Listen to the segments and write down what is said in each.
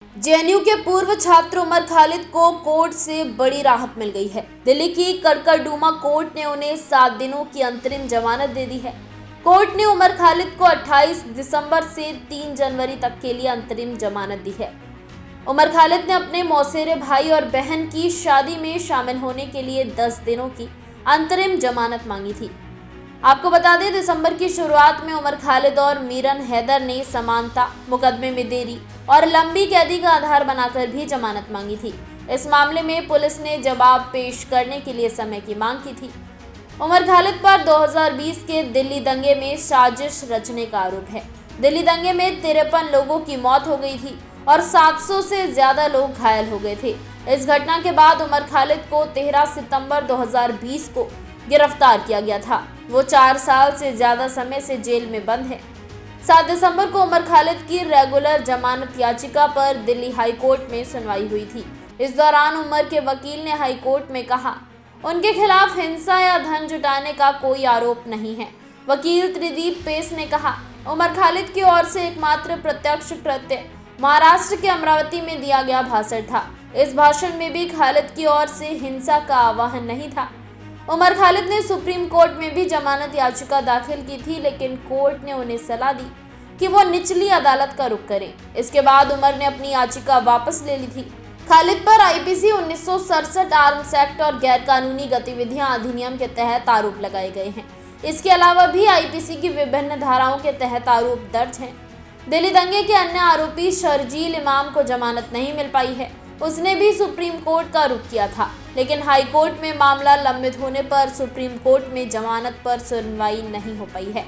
JNU के पूर्व छात्र उमर खालिद को कोर्ट से बड़ी राहत मिल गई है। दिल्ली की कड़कड़डूमा कोर्ट ने उन्हें 7 दिनों की अंतरिम जमानत दे दी है। कोर्ट ने उमर खालिद को 28 दिसंबर से 3 जनवरी तक के लिए अंतरिम जमानत दी है। उमर खालिद ने अपने मौसेरे भाई और बहन की शादी में शामिल होने के लिए 10 दिनों की अंतरिम जमानत मांगी थी। आपको बता दें, दिसंबर की शुरुआत में उमर खालिद और मीरन हैदर ने समानता मुकदमे में देरी और लंबी कैदी का आधार बनाकर भी जमानत मांगी थी। इस मामले में पुलिस ने जवाब पेश करने के लिए समय की मांग की थी। उमर खालिद पर 2020 के दिल्ली दंगे में साजिश रचने का आरोप है। दिल्ली दंगे में 53 लोगों की मौत हो गई थी और 700 से ज्यादा लोग घायल हो गए थे। इस घटना के बाद उमर खालिद को 13 सितंबर 2020 को गिरफ्तार किया गया था। वो 4 साल से ज्यादा समय से जेल में बंद है। 7 दिसंबर को उमर खालिद की रेगुलर जमानत याचिका पर दिल्ली हाई कोर्ट में सुनवाई हुई थी। इस दौरान उमर के वकील ने हाई कोर्ट में कहा, उनके खिलाफ हिंसा या धन जुटाने का कोई आरोप नहीं है। वकील त्रिदीप पेस ने कहा, उमर खालिद की ओर से एकमात्र प्रत्यक्ष कृत्य महाराष्ट्र के अमरावती में दिया गया भाषण था। इस भाषण में भी खालिद की ओर से हिंसा का आह्वान नहीं था। उमर खालिद ने सुप्रीम कोर्ट में भी जमानत याचिका दाखिल की थी, लेकिन कोर्ट ने उन्हें सलाह दी कि वो निचली अदालत का रुख करें। इसके बाद उमर ने अपनी याचिका वापस ले ली थी। खालिद पर आईपीसी 1967 आर्म्स एक्ट और गैर कानूनी गतिविधियां अधिनियम के तहत आरोप लगाए गए हैं। इसके अलावा भी आईपीसी की विभिन्न धाराओं के तहत आरोप दर्ज हैं। दिल्ली दंगे के अन्य आरोपी शर्जील इमाम को जमानत नहीं मिल पाई है। उसने भी सुप्रीम कोर्ट का रुख किया था, लेकिन हाई कोर्ट में मामला लंबित होने पर सुप्रीम कोर्ट में जमानत पर सुनवाई नहीं हो पाई है।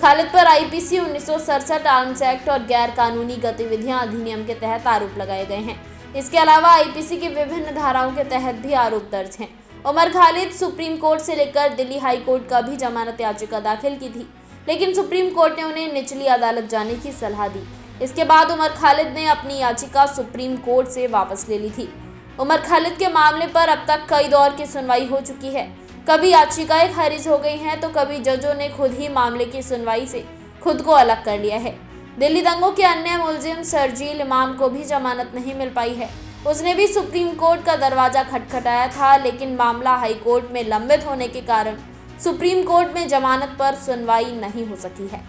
खालिद पर आईपीसी 1967 आर्म्स एक्ट और गैर कानूनी गतिविधियां अधिनियम के तहत आरोप लगाए गए हैं। इसके अलावा आईपीसी की विभिन्न धाराओं के तहत भी आरोप दर्ज हैं। उमर खालिद सुप्रीम कोर्ट से लेकर दिल्ली हाई कोर्ट का भी जमानत याचिका दाखिल की थी, लेकिन सुप्रीम कोर्ट ने उन्हें निचली अदालत जाने की सलाह दी। इसके बाद उमर खालिद ने अपनी याचिका सुप्रीम कोर्ट से वापस ले ली थी। उमर खालिद के मामले पर अब तक कई दौर की सुनवाई हो चुकी है। कभी याचिकाएं खारिज हो गई हैं, तो कभी जजों ने खुद ही मामले की सुनवाई से खुद को अलग कर लिया है। दिल्ली दंगों के अन्य मुलजिम शर्जील इमाम को भी जमानत नहीं मिल पाई है। उसने भी सुप्रीम कोर्ट का दरवाजा खटखटाया था, लेकिन मामला हाई कोर्ट में लंबित होने के कारण सुप्रीम कोर्ट में जमानत पर सुनवाई नहीं हो सकी है।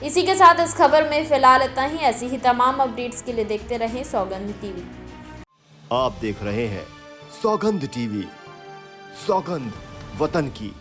इसी के साथ इस खबर में फिलहाल इतना ही। ऐसी ही तमाम अपडेट्स के लिए देखते रहें सौगंध टीवी। आप देख रहे हैं सौगंध टीवी, सौगंध वतन की।